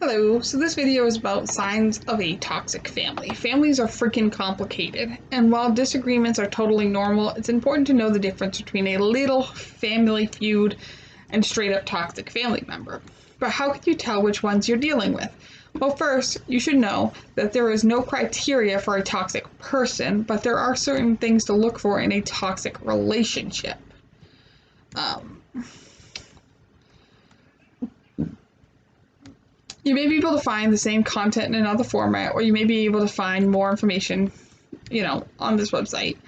Hello, so this video is about signs of a toxic family. Families are freaking complicated, and while disagreements are totally normal, it's important to know the difference between a little family feud and straight up toxic family member. But how can you tell which ones you're dealing with? Well, first, you should know that there is no criteria for a toxic person, but there are certain things to look for in a toxic relationship. You may be able to find the same content in another format, or you may be able to find more information, on this website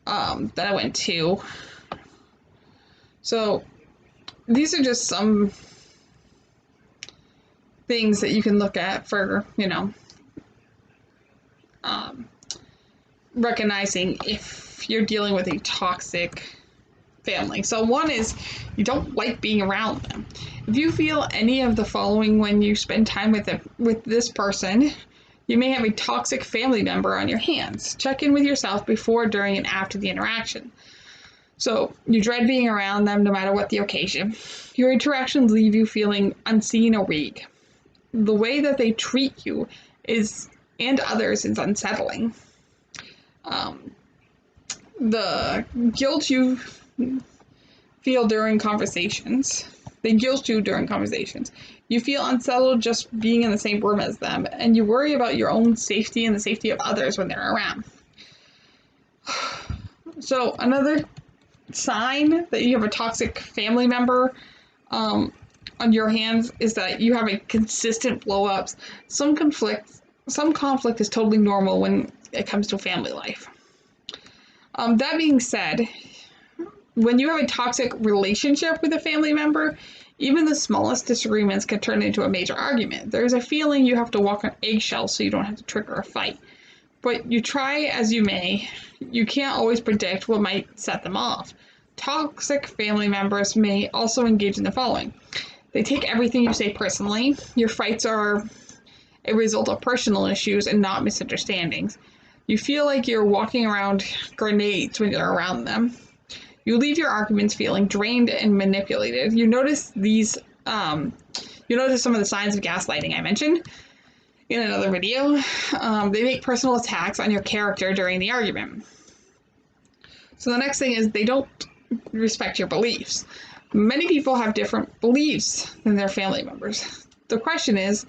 that I went to. So these are just some things that you can look at for, recognizing if you're dealing with a toxic family. So one is you don't like being around them. If you feel any of the following when you spend time with this person, you may have a toxic family member on your hands. Check in with yourself before, during, and after the interaction. So you dread being around them no matter what the occasion. Your interactions leave you feeling unseen or weak. The way that they treat you and others is unsettling. The guilt you feel during conversations. They guilt you during conversations. You feel unsettled just being in the same room as them, and you worry about your own safety and the safety of others when they're around. So another sign that you have a toxic family member on your hands is that you have a consistent blow-ups. Some conflict is totally normal when it comes to family life. That being said, when you have a toxic relationship with a family member, even the smallest disagreements can turn into a major argument. There's a feeling you have to walk on eggshells so you don't have to trigger a fight. But you try as you may, you can't always predict what might set them off. Toxic family members may also engage in the following. They take everything you say personally. Your fights are a result of personal issues and not misunderstandings. You feel like you're walking around grenades when you're around them. You leave your arguments feeling drained and manipulated. You notice some of the signs of gaslighting I mentioned in another video. They make personal attacks on your character during the argument. So the next thing is they don't respect your beliefs. Many people have different beliefs than their family members. The question is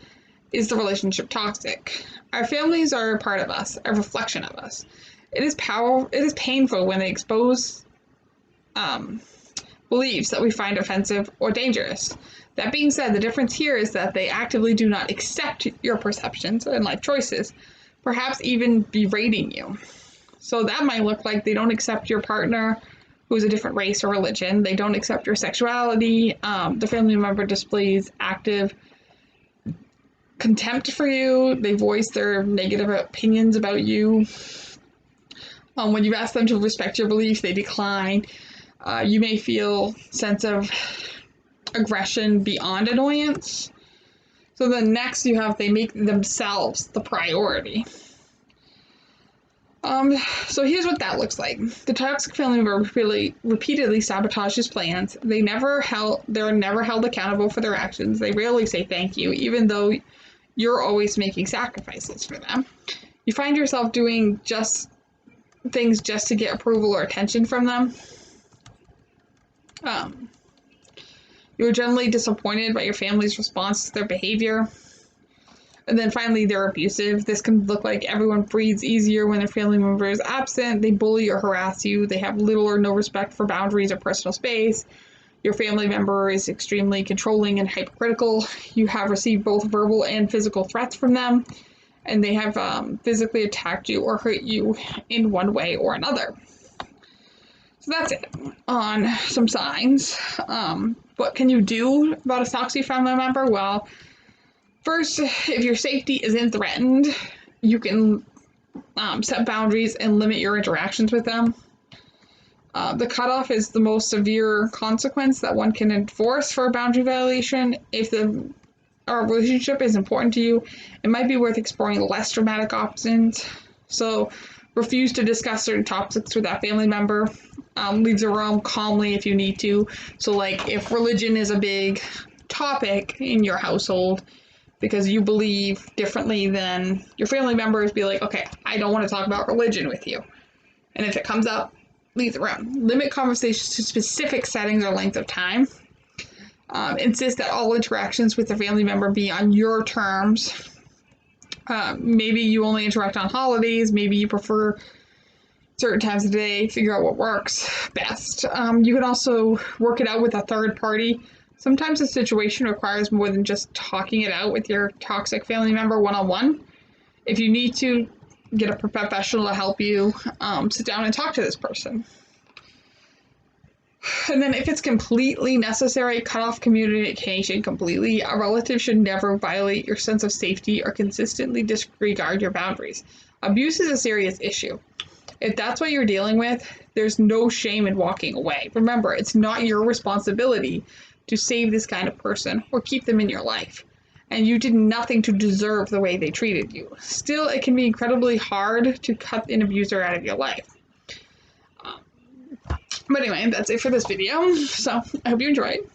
the relationship toxic? Our families are a part of us, a reflection of us. It is painful when they expose beliefs that we find offensive or dangerous. That being said, the difference here is that they actively do not accept your perceptions and life choices, perhaps even berating you. So that might look like they don't accept your partner who's a different race or religion. They don't accept your sexuality. The family member displays active contempt for you. They voice their negative opinions about you. When you ask them to respect your beliefs, they decline. You may feel sense of aggression beyond annoyance. So then next you have they make themselves the priority. So here's what that looks like. The toxic family member repeatedly sabotages plans. They're never held accountable for their actions. They rarely say thank you, even though you're always making sacrifices for them. You find yourself doing things just to get approval or attention from them. You're generally disappointed by your family's response to their behavior. And then finally, they're abusive. This can look like everyone breathes easier when their family member is absent. They bully or harass you. They have little or no respect for boundaries or personal space. Your family member is extremely controlling and hypercritical. You have received both verbal and physical threats from them. And they have physically attacked you or hurt you in one way or another. So that's it on some signs. What can you do about a toxic family member? Well, first, if your safety isn't threatened, you can set boundaries and limit your interactions with them. The cutoff is the most severe consequence that one can enforce for a boundary violation. If our relationship is important to you, it might be worth exploring less dramatic options. So refuse to discuss certain topics with that family member. Leave the room calmly if you need to. So like if religion is a big topic in your household, because you believe differently than your family members. Be like, okay, I don't want to talk about religion with you. And if it comes up, leave the room. Limit conversations to specific settings or length of time. Insist that all interactions with the family member be on your terms. Maybe you only interact on holidays. Maybe you prefer certain times of the day. Figure out what works best. You can also work it out with a third party. Sometimes the situation requires more than just talking it out with your toxic family member one-on-one. If you need to, get a professional to help you sit down and talk to this person. And then if it's completely necessary, cut off communication completely. A relative should never violate your sense of safety or consistently disregard your boundaries. Abuse is a serious issue. If that's what you're dealing with, there's no shame in walking away. Remember, it's not your responsibility to save this kind of person or keep them in your life. And you did nothing to deserve the way they treated you. Still, it can be incredibly hard to cut an abuser out of your life. But anyway, that's it for this video. So I hope you enjoyed.